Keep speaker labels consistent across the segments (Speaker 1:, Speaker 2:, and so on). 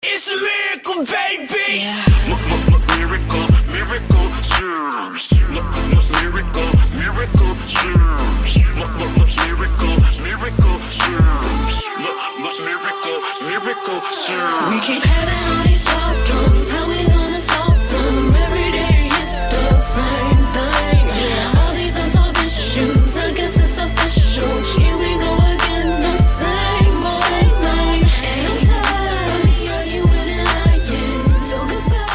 Speaker 1: It's a miracle, baby.
Speaker 2: Yeah.
Speaker 1: Miracle, miracle, serves. Miracle, miracle, serves. Miracle, miracle, serves. Miracle, miracle, serves.
Speaker 2: We keep having all these problems. How we gonna solve them? Every day it's the same thing. All these unsolved issues, I guess it's official. Here we go again, the same old thing. And I'm tired of the arguing and lying. So goodbye.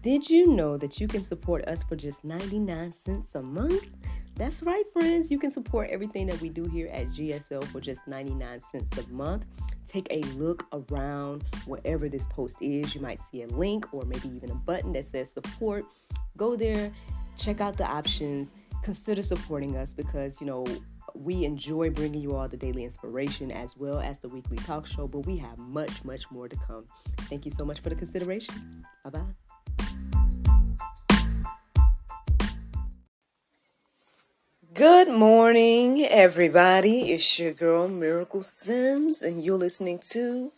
Speaker 3: Did you know that you can support us for just 99 cents a month? That's right, friends. You can support everything that we do here at GSL for just 99 cents a month. Take a look around wherever this post is. You might see a link or maybe even a button that says support. Go there, check out the options, consider supporting us because, we enjoy bringing you all the daily inspiration as well as the weekly talk show, but we have much, much more to come. Thank you so much for the consideration. Bye-bye. Good morning, everybody. It's your girl, Miracle Sims, and you're listening to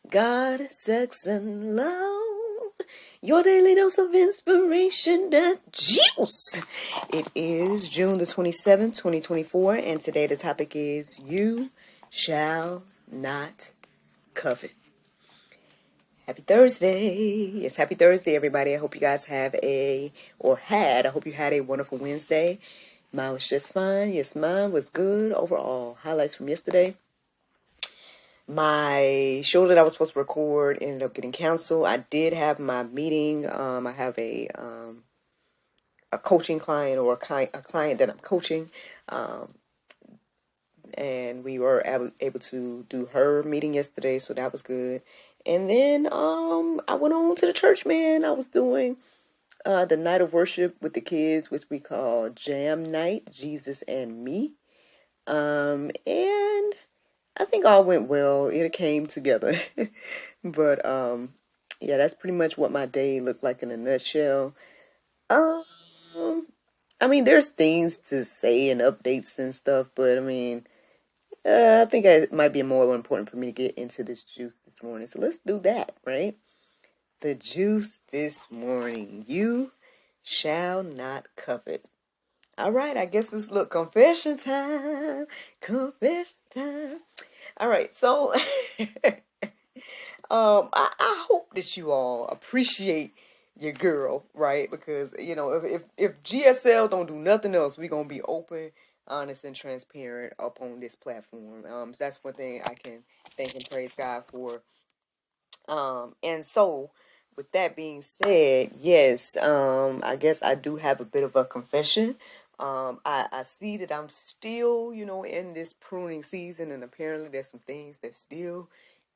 Speaker 3: God, Sex, and Love, your daily dose of inspiration, that juice. It is June the 27th, 2024, and today the topic is You Shall Not Covet. Happy Thursday. It's Happy Thursday, everybody. I hope you guys had a wonderful Wednesday. Mine was just fine. Yes, mine was good overall. Highlights from yesterday. My show that I was supposed to record ended up getting canceled. I did have my meeting. I have a coaching client or a client that I'm coaching. And we were able to do her meeting yesterday, so that was good. And then I went on to the church, man. I was doing the night of worship with the kids, which we call Jam Night, Jesus and Me. And I think all went well. It came together. But yeah, that's pretty much what my day looked like in a nutshell. I mean, there's things to say and updates and stuff, but I mean, I think it might be more important for me to get into this juice this morning. So let's do that, right? The juice this morning. You shall not covet. All right, I guess it's confession time. Confession time. All right, so I hope that you all appreciate your girl, right? Because if GSL don't do nothing else, we're gonna be open, honest, and transparent up on this platform. So that's one thing I can thank and praise God for. And so with that being said, yes, I guess I do have a bit of a confession. I see that I'm still, in this pruning season, and apparently there's some things that still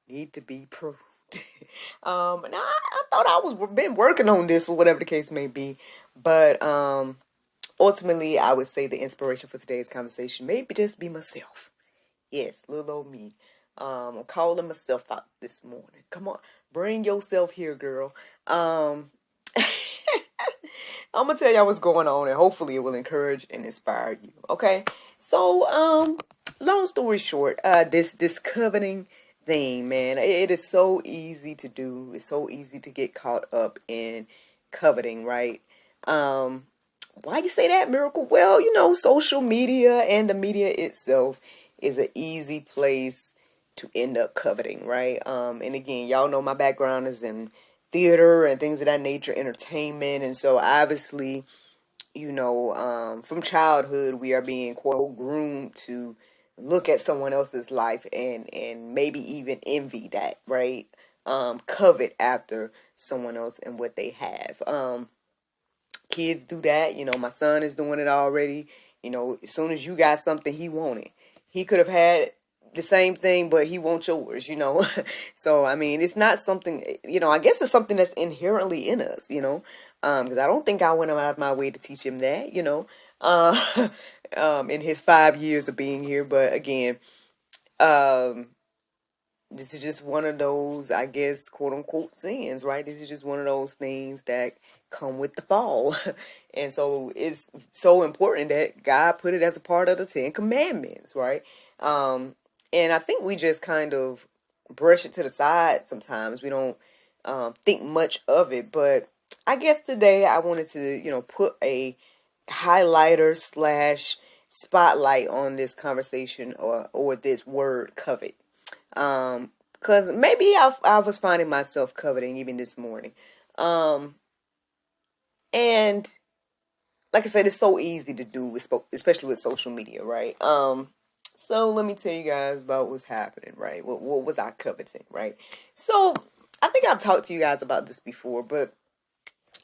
Speaker 3: need to be pruned. And I thought I was been working on this or whatever the case may be, but ultimately I would say the inspiration for today's conversation maybe just be myself. Yes, little old me. I'm calling myself out this morning. Come on, bring yourself here, girl. I'm gonna tell y'all what's going on, and hopefully it will encourage and inspire you. Okay, so long story short, this coveting thing, man, it is so easy to do. It's so easy to get caught up in coveting, right? Why you say that, Miracle? Well, social media and the media itself is an easy place to end up coveting, right? And again, y'all know my background is in theater and things of that nature, entertainment, and so obviously, from childhood we are being quote groomed to look at someone else's life and maybe even envy that, right? Covet after someone else and what they have. Kids do that. My son is doing it already. As soon as you got something, he want it. He could have had the same thing, but he wants yours, So, I mean, it's not something, I guess it's something that's inherently in us, because I don't think I went out of my way to teach him that, in his 5 years of being here. But again, this is just one of those, I guess, quote unquote sins, right? This is just one of those things that come with the fall. And so it's so important that God put it as a part of the 10 Commandments, right? And I think we just kind of brush it to the side sometimes. We don't think much of it. But I guess today I wanted to, put a highlighter slash spotlight on this conversation or this word covet. Because maybe I was finding myself coveting even this morning. And like I said, it's so easy to do, especially with social media, right? So let me tell you guys about what's happening, right? What was I coveting, right? So I think I've talked to you guys about this before, but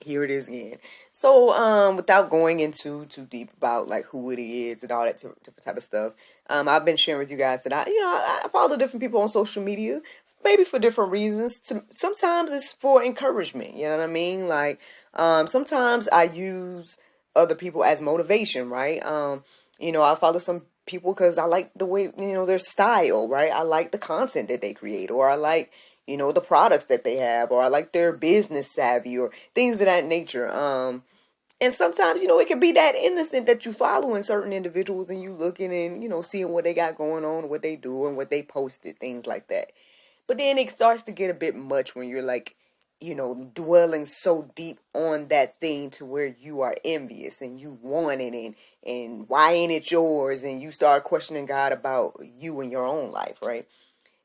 Speaker 3: here it is again. So without going into too deep about like who it is and all that different type of stuff, I've been sharing with you guys that I follow different people on social media, maybe for different reasons. Sometimes it's for encouragement, you know what I mean? Like sometimes I use other people as motivation, right? I follow some people because I like the way, their style, right? I like the content that they create, or I like, the products that they have, or I like their business savvy or things of that nature. And sometimes, it can be that innocent that you following certain individuals and you looking and, seeing what they got going on, what they do and what they posted, things like that. But then it starts to get a bit much when you're like, dwelling so deep on that thing to where you are envious and you want it and why ain't it yours? And you start questioning God about you and your own life, right?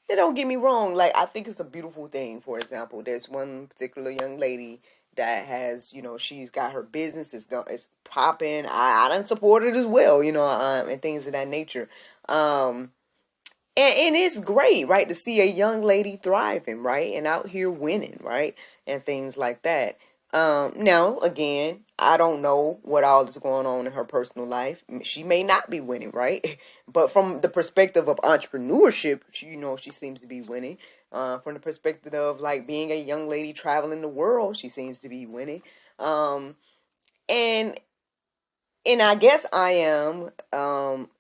Speaker 3: And don't get me wrong, like I think it's a beautiful thing. For example, there's one particular young lady that has, she's got her business, it's popping. I done support it as well, and things of that nature. And it's great, right, to see a young lady thriving, right, and out here winning, right, and things like that. Now, again, I don't know what all is going on in her personal life. She may not be winning, right? But from the perspective of entrepreneurship, she seems to be winning. From the perspective of like being a young lady traveling the world, she seems to be winning. And I guess I am.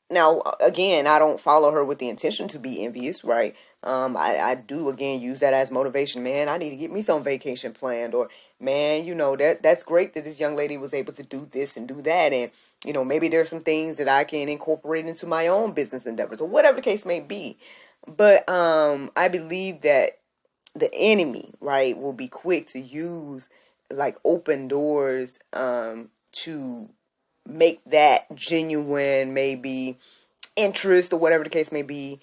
Speaker 3: Now, again, I don't follow her with the intention to be envious, right? I do, again, use that as motivation. Man, I need to get me some vacation planned. Or, man, that's great that this young lady was able to do this and do that. And, maybe there's some things that I can incorporate into my own business endeavors or whatever the case may be. But I believe that the enemy, right, will be quick to use like open doors to make that genuine, maybe interest or whatever the case may be,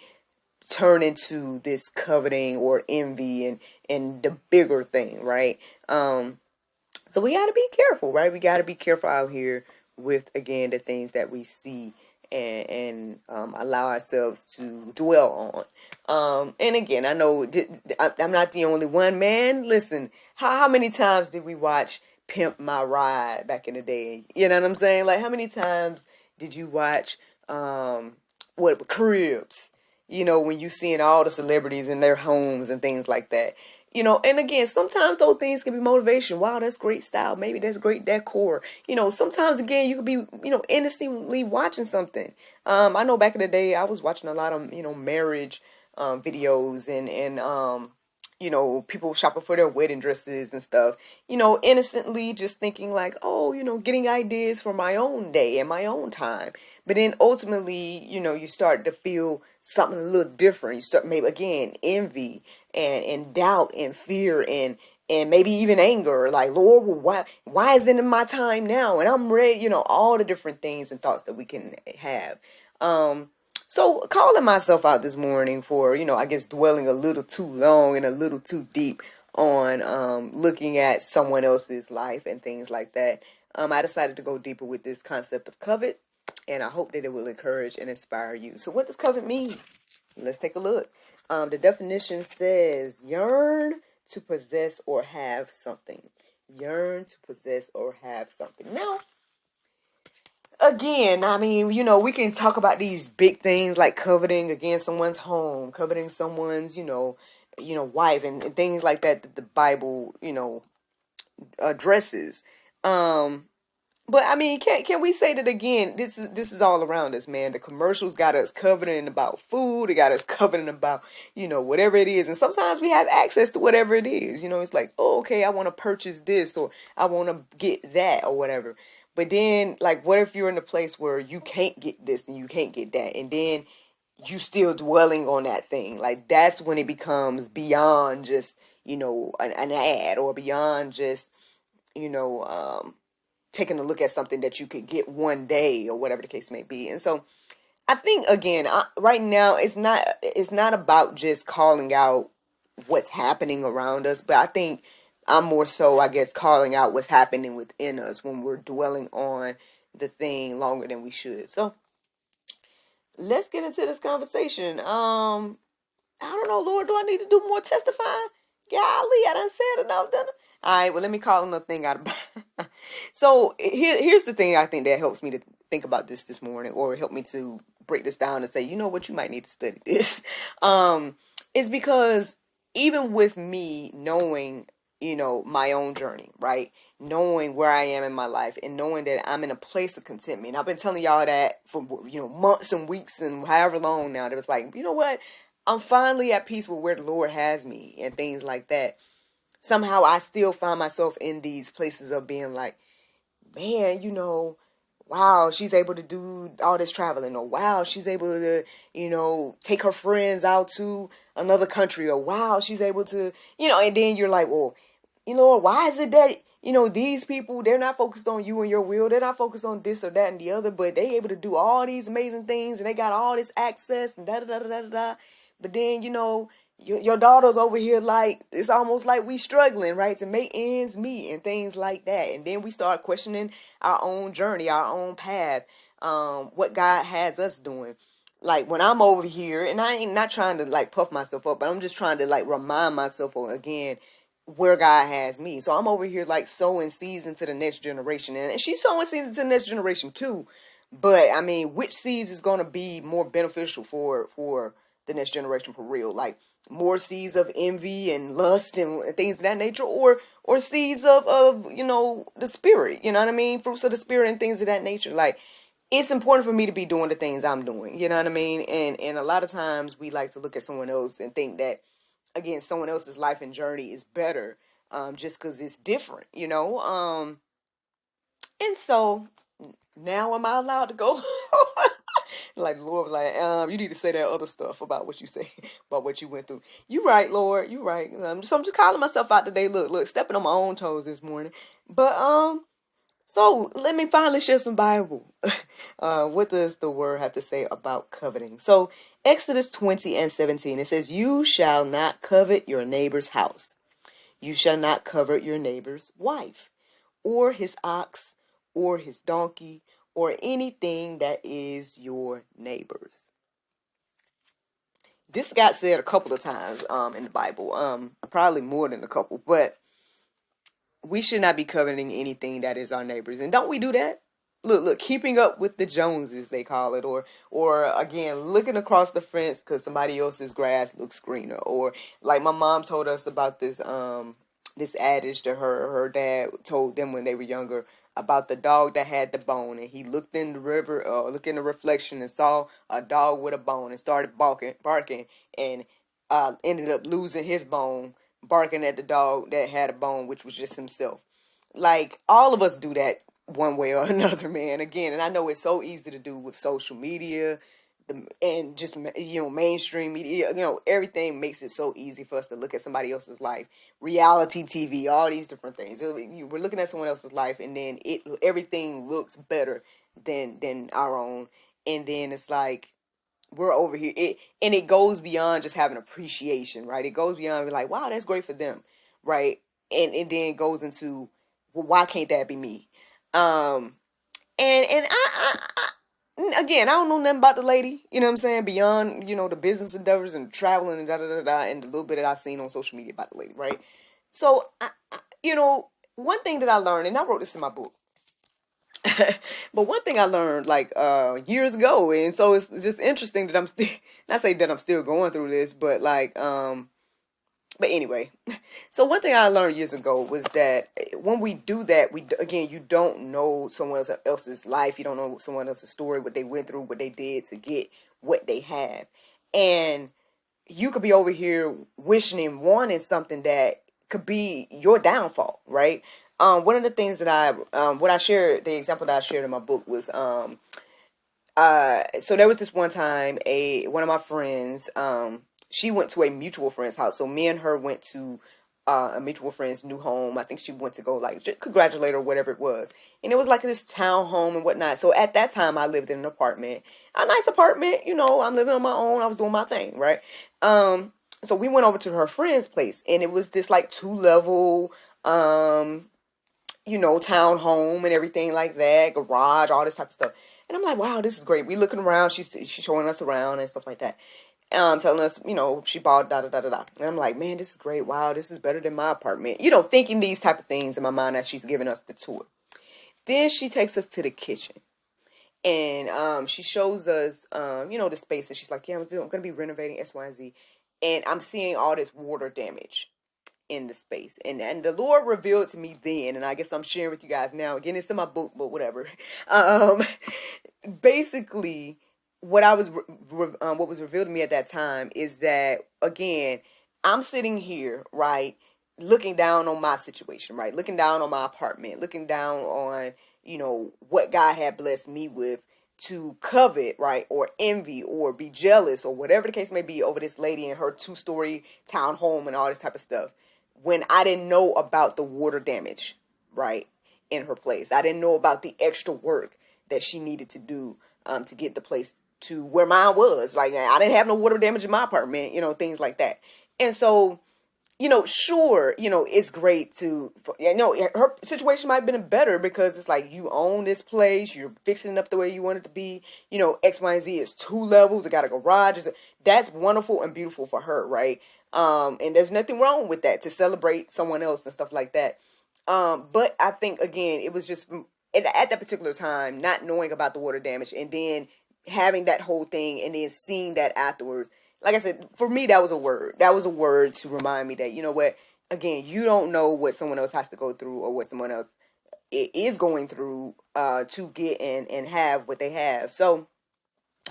Speaker 3: turn into this coveting or envy and the bigger thing, right? So we got to be careful, right? We got to be careful out here with, again, the things that we see and allow ourselves to dwell on. And again, I know I'm not the only one, man. Listen, how many times did we watch Pimp My Ride back in the day? You know what I'm saying? Like, how many times did you watch Cribs? When you seeing all the celebrities in their homes and things like that. And again, sometimes those things can be motivation. Wow, that's great style. Maybe that's great decor. Sometimes again, you could be, innocently watching something. I know back in the day, I was watching a lot of, marriage videos and people shopping for their wedding dresses and stuff, innocently just thinking like, oh, getting ideas for my own day and my own time. But then ultimately, you start to feel something a little different. You start maybe again, envy and doubt and fear and maybe even anger. Like, Lord, well, why isn't it my time now? And I'm ready, all the different things and thoughts that we can have. So calling myself out this morning for, I guess dwelling a little too long and a little too deep on looking at someone else's life and things like that. I decided to go deeper with this concept of covet, and I hope that it will encourage and inspire you. So what does covet mean? Let's take a look. The definition says yearn to possess or have something. Yearn to possess or have something. Now, again, I mean, we can talk about these big things like coveting, again, someone's home, coveting someone's, wife and things like that the Bible, addresses. But I mean, can we say that again? This is all around us, man. The commercials got us coveting about food. It got us coveting about, whatever it is. And sometimes we have access to whatever it is. It's like, oh, okay, I want to purchase this, or I want to get that, or whatever. But then, like, what if you're in a place where you can't get this and you can't get that, and then you still dwelling on that thing? Like, that's when it becomes beyond just, an ad, or beyond just, you know, um, taking a look at something that you could get one day, or whatever the case may be. And so I think, again, right now it's not about just calling out what's happening around us, but I think I'm more so, I guess, calling out what's happening within us when we're dwelling on the thing longer than we should. So let's get into this conversation. I don't know, Lord, do I need to do more testifying? Golly, I done said enough, done. All right, well, let me call another thing out of. So here's the thing I think that helps me to think about this morning, or help me to break this down and say, you know what, you might need to study this. Is because even with me knowing, my own journey, right? Knowing where I am in my life, and knowing that I'm in a place of contentment. And I've been telling y'all that for, months and weeks and however long now, that it's like, you know what? I'm finally at peace with where the Lord has me and things like that. Somehow I still find myself in these places of being like, man, wow, she's able to do all this traveling, or wow, she's able to, take her friends out to another country, or wow, she's able to, and then you're like, well, why is it that, these people, they're not focused on you and your will. They're not focused on this or that and the other, but they able to do all these amazing things, and they got all this access and da da da da da da. But then, your daughter's over here, like, it's almost like we struggling, right, to make ends meet and things like that. And then we start questioning our own journey, our own path, what God has us doing. Like, when I'm over here, and I ain't not trying to, like, puff myself up, but I'm just trying to, like, remind myself again where God has me. So I'm over here, like, sowing seeds into the next generation, and she's sowing seeds into the next generation too. But I mean, which seeds is going to be more beneficial for the next generation for real? Like, more seeds of envy and lust and things of that nature, or seeds of the spirit, you know what I mean? Fruits of the spirit and things of that nature. Like, it's important for me to be doing the things I'm doing, you know what I mean? And a lot of times we like to look at someone else and think that, again, someone else's life and journey is better, just because it's different, and so now am I allowed to go? Like, the Lord was like, you need to say that other stuff about what you say, about what you went through. You right, Lord, you right. So I'm just calling myself out today. Look, stepping on my own toes this morning. But so let me finally share some Bible. What does the word have to say about coveting? So Exodus 20:17, it says, "You shall not covet your neighbor's house. You shall not covet your neighbor's wife, or his ox, or his donkey, or anything that is your neighbor's." This got said a couple of times in the Bible, probably more than a couple, but we should not be coveting anything that is our neighbor's. And don't we do that? Look, keeping up with the Joneses, they call it, or again, looking across the fence because somebody else's grass looks greener, or like my mom told us about this adage that her dad told them when they were younger, about the dog that had the bone, and he looked in the river, looked in the reflection and saw a dog with a bone and started barking, and ended up losing his bone, barking at the dog that had a bone, which was just himself. Like, all of us do that one way or another, man. Again, and I know it's so easy to do with social media, and just, mainstream media. Everything makes it so easy for us to look at somebody else's life, reality TV, all these different things. We're looking at someone else's life, and then everything looks better than our own, and then it's like, we're over here, and it goes beyond just having appreciation, right? It goes beyond like, wow, that's great for them, right? And it then goes into, well, why can't that be me? And again, I don't know nothing about the lady, you know what I'm saying, beyond, the business endeavors and traveling and da da da da, and the little bit that I've seen on social media about the lady, right? So one thing that I learned, and I wrote this in my book, but one thing I learned, like, years ago, and so it's just interesting that I'm still, not say that I'm still going through this, but like, but But anyway, so one thing I learned years ago was that when we do that, again, you don't know someone else's life. You don't know someone else's story, what they went through, what they did to get what they have. And you could be over here wishing and wanting something that could be your downfall, right? One of the things that what I shared, the example that I shared in my book was, so there was this one time one of my friends, she went to a mutual friend's house. So me and her went to a mutual friend's new home. I think she went to go like congratulate her, whatever it was. And it was like this town home and whatnot. So at that time I lived in an apartment, a nice apartment, you know, I'm living on my own. I was doing my thing, right? So we went over to her friend's place, and it was this like 2-level, you know, town home and everything like that, garage, all this type of stuff. And I'm like, wow, this is great. We looking around. She's showing us around and stuff like that. Telling us, you know, she bought da da da da da. And I'm like, man, this is great. Wow, this is better than my apartment. You know, thinking these type of things in my mind as she's giving us the tour. Then she takes us to the kitchen. And she shows us, you know, the space. And she's like, yeah, I'm going to be renovating X, Y, and Z. And I'm seeing all this water damage in the space. And the Lord revealed to me then, and I guess I'm sharing with you guys now. Again, it's in my book, but whatever. Basically, what was revealed to me at that time is that, again, I'm sitting here, right, looking down on my situation, right, looking down on my apartment, looking down on, you know, what God had blessed me with, to covet, right, or envy or be jealous or whatever the case may be over this lady in her 2-story town home and all this type of stuff, when I didn't know about the water damage, right, in her place. I didn't know about the extra work that she needed to do to get the place to where mine was. Like, I didn't have no water damage in my apartment, you know, things like that. And so, you know, sure, you know, it's great you know, her situation might have been better because it's like, you own this place, you're fixing it up the way you want it to be, you know, X, Y, and Z is 2 levels, it got a garage, that's wonderful and beautiful for her, right? And there's nothing wrong with that, to celebrate someone else and stuff like that. But I think, again, it was just at that particular time, not knowing about the water damage and then having that whole thing and then seeing that afterwards. Like I said, for me, that was a word. That was a word to remind me that, you know what, again, you don't know what someone else has to go through or what someone else is going through to get and have what they have. So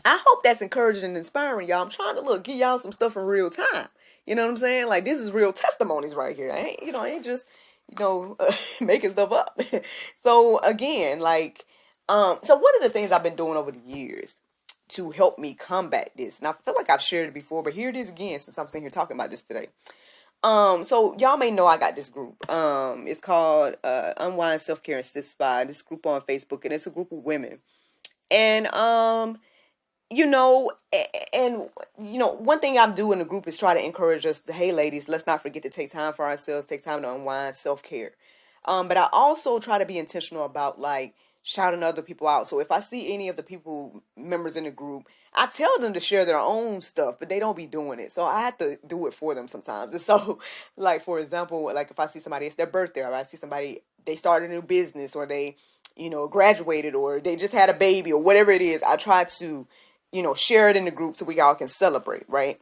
Speaker 3: I hope that's encouraging and inspiring, y'all. I'm trying to give y'all some stuff in real time. You know what I'm saying? Like, this is real testimonies right here. I ain't just, you know, making stuff up. So again, like, so one of the things I've been doing over the years to help me combat this, and I feel like I've shared it before, but here it is again, since I'm sitting here talking about this today. So y'all may know I got this group. It's called Unwind Self-Care and Stiff Spine. This group on Facebook, and it's a group of women. And you know, and you know, one thing I do in the group is try to encourage us to, hey ladies, let's not forget to take time for ourselves, take time to unwind, self-care. But I also try to be intentional about like shouting other people out. So if I see any of the members in the group, I tell them to share their own stuff, but they don't be doing it. So I have to do it for them sometimes. And so, like, for example, like if I see somebody, it's their birthday, or I see somebody, they started a new business, or they, you know, graduated, or they just had a baby, or whatever it is, I try to, you know, share it in the group so we all can celebrate, right?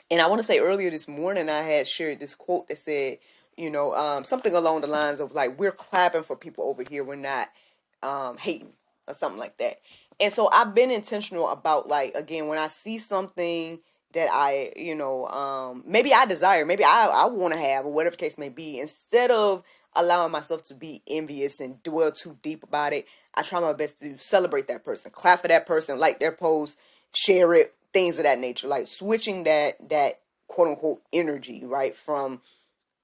Speaker 3: And I want to say earlier this morning, I had shared this quote that said, you know, something along the lines of like, we're clapping for people over here, we're not hating, or something like that. And so I've been intentional about, like, again, when I see something that I, you know, maybe I desire, maybe I want to have, or whatever the case may be, instead of allowing myself to be envious and dwell too deep about it, I try my best to celebrate that person, clap for that person, like their post, share it, things of that nature, like switching that quote unquote energy, right, from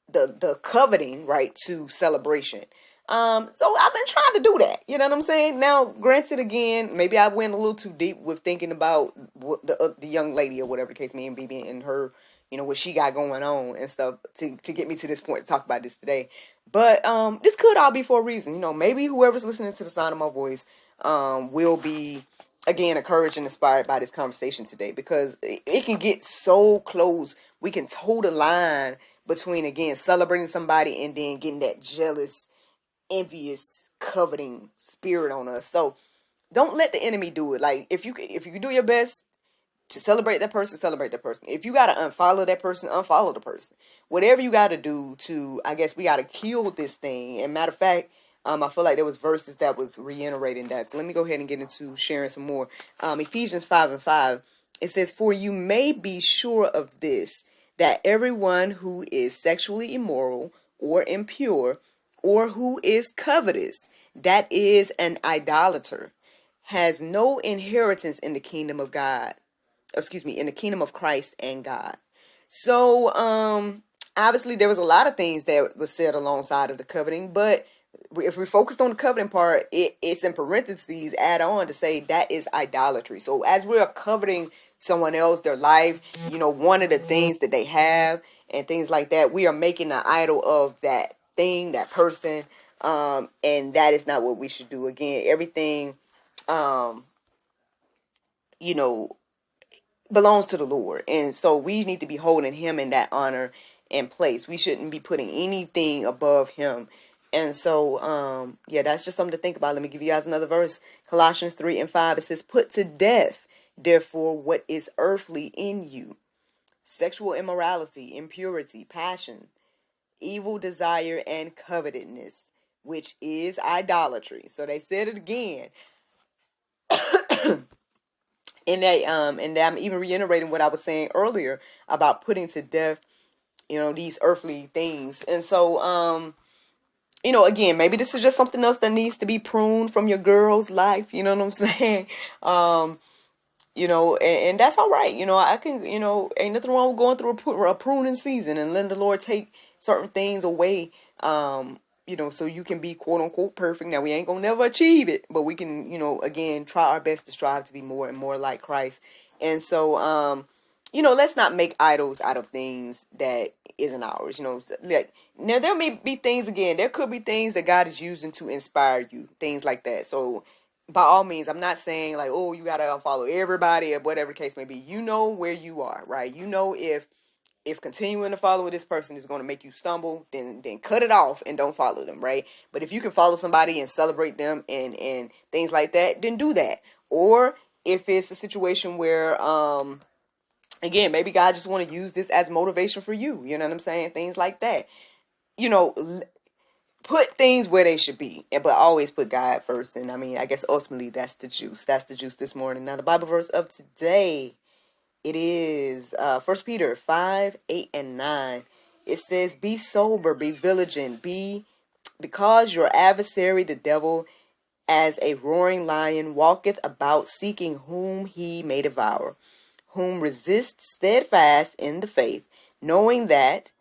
Speaker 3: the coveting, right, to celebration. So I've been trying to do that. You know what I'm saying? Now, granted, again, maybe I went a little too deep with thinking about what the young lady or whatever the case may be, and her, you know, what she got going on and stuff to get me to this point to talk about this today. But this could all be for a reason. You know, maybe whoever's listening to the sound of my voice will be, again, encouraged and inspired by this conversation today, because it can get so close. We can toe the line between, again, celebrating somebody and then getting that jealous, envious, coveting spirit on us. So don't let the enemy do it. Like, if you can do your best, to celebrate that person, celebrate that person. If you got to unfollow that person, unfollow the person. Whatever you got to do to, I guess we got to kill this thing. And matter of fact, I feel like there was verses that was reiterating that. So let me go ahead and get into sharing some more. Ephesians 5:5, it says, "For you may be sure of this, that everyone who is sexually immoral or impure or who is covetous, that is an idolater, has no inheritance in the kingdom of God." Excuse me, in the kingdom of Christ and God. So, obviously there was a lot of things that was said alongside of the coveting, but if we focused on the coveting part, it's in parentheses add on to say that is idolatry. So as we're coveting someone else, their life, one of the things that they have and things like that, we are making an idol of that thing, that person, and that is not what we should do. Again, everything, you know, belongs to the Lord. And so we need to be holding him in that honor and place. We shouldn't be putting anything above him. And so, yeah, that's just something to think about. Let me give you guys another verse. Colossians 3:5. It says, "Put to death, therefore, what is earthly in you: sexual immorality, impurity, passion, evil desire, and covetousness, which is idolatry." So they said it again. And I'm even reiterating what I was saying earlier about putting to death, these earthly things. And so, again, maybe this is just something else that needs to be pruned from your girl's life. You know what I'm saying? And that's all right. I can, ain't nothing wrong with going through a pruning season and letting the Lord take certain things away. So you can be quote unquote perfect. Now we ain't gonna never achieve it, but we can, again, try our best to strive to be more and more like Christ. And so, let's not make idols out of things that isn't ours. Like, now there may be things, again, there could be things that God is using to inspire you, things like that. So by all means, I'm not saying like, oh, you gotta unfollow everybody or whatever the case may be. You know where you are, right? If continuing to follow this person is going to make you stumble, then cut it off and don't follow them, right? But if you can follow somebody and celebrate them and things like that, then do that. Or if it's a situation where, again, maybe God just want to use this as motivation for you, you know what I'm saying? Things like that. Put things where they should be, but always put God first. And I mean, I guess ultimately that's the juice. That's the juice this morning. Now, the Bible verse of today, it is 1 Peter 5:8-9. It says, "Be sober, be vigilant, because your adversary, the devil, as a roaring lion, walketh about seeking whom he may devour, whom resist steadfast in the faith, knowing that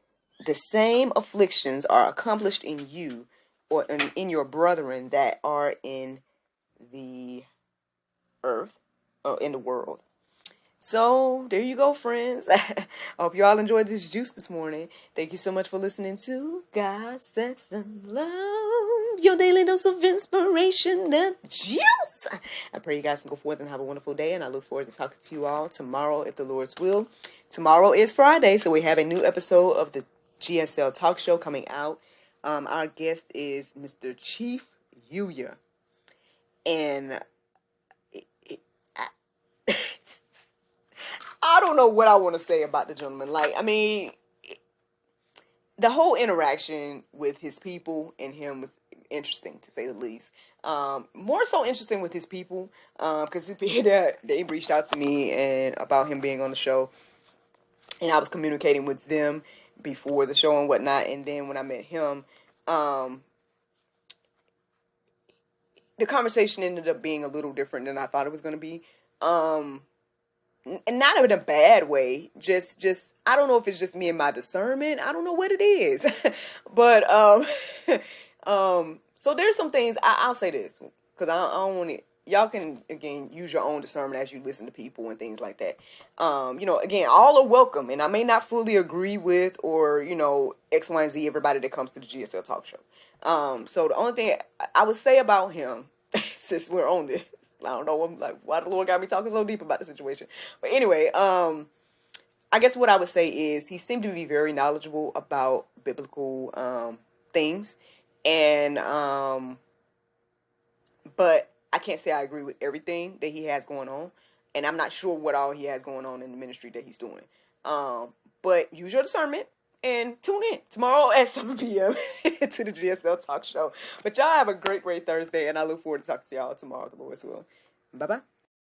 Speaker 3: the same afflictions are accomplished in you or in your brethren that are in the earth or in the world." So there you go, friends. I hope you all enjoyed this juice this morning. Thank you so much for listening to God, Sex, and Love, your daily dose of inspiration, the juice. I pray you guys can go forth and have a wonderful day, and I look forward to talking to you all tomorrow, if the Lord's will. Tomorrow is Friday, so we have a new episode of the GSL Talk Show coming out. Our guest is Mr. Chief Yuya, and I don't know what I want to say about the gentleman. Like, I mean, the whole interaction with his people and him was interesting, to say the least. More so interesting with his people, because they reached out to me and about him being on the show, and I was communicating with them before the show and whatnot. And then when I met him, the conversation ended up being a little different than I thought it was going to be. And not in a bad way, just I don't know if it's just me and my discernment. I don't know what it is. But so there's some things I'll say this, because I don't want it. Y'all can, again, use your own discernment as you listen to people and things like that. Again, all are welcome, and I may not fully agree with, or X, Y, and Z, everybody that comes to the GSL Talk Show. So the only thing I would say about him, since we're on this, I don't know, I'm like, why the Lord got me talking so deep about the situation. But anyway, I guess what I would say is he seemed to be very knowledgeable about biblical things, and but I can't say I agree with everything that he has going on. And I'm not sure what all he has going on in the ministry that he's doing. But use your discernment and tune in tomorrow at 7 p.m. to the GSL Talk Show. But y'all have a great, great Thursday, and I look forward to talking to y'all tomorrow, the Lord's will. Bye-bye.